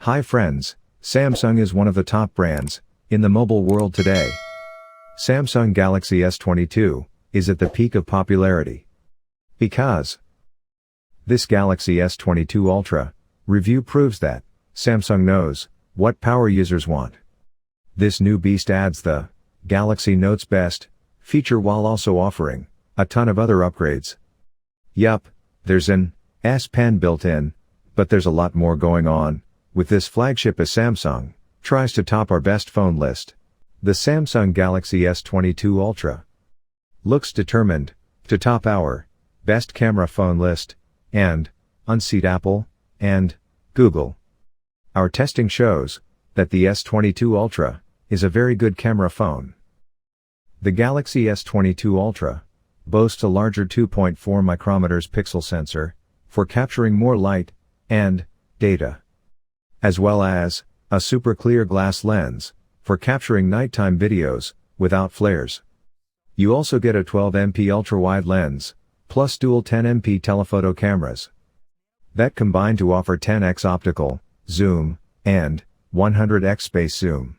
Hi friends, Samsung is one of the top brands in the mobile world today. Samsung Galaxy S22 is at the peak of popularity. Because this Galaxy S22 Ultra review proves that Samsung knows what power users want. This new beast adds the Galaxy Note's best feature while also offering a ton of other upgrades. Yup, there's an S Pen built in, but there's a lot more going on with this flagship as Samsung tries to top our best phone list. The Samsung Galaxy S22 Ultra looks determined to top our best camera phone list and unseat Apple and Google. Our testing shows that the S22 Ultra is a very good camera phone. The Galaxy S22 Ultra boasts a larger 2.4 micrometers pixel sensor for capturing more light and data, as well as a super clear glass lens for capturing nighttime videos without flares. You also get a 12MP ultra-wide lens, plus dual 10MP telephoto cameras that combine to offer 10x optical zoom and 100x space zoom.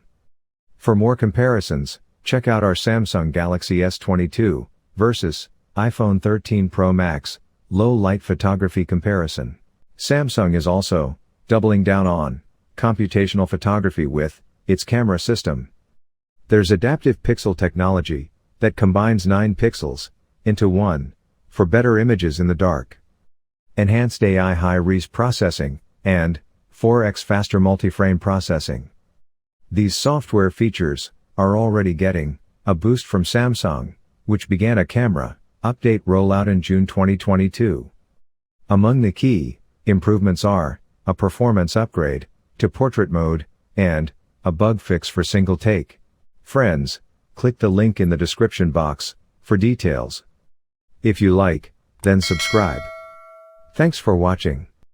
For more comparisons, check out our Samsung Galaxy S22 versus iPhone 13 Pro Max low light photography comparison. Samsung is also doubling down on computational photography with its camera system. There's adaptive pixel technology that combines 9 pixels into 1 for better images in the dark, enhanced AI high-res processing, and 4x faster multi-frame processing. These software features are already getting a boost from Samsung, which began a camera update rollout in June 2022. Among the key improvements are a performance upgrade to portrait mode and a bug fix for single take. Friends, click the link in the description box for details. If you like, then subscribe. Thanks for watching.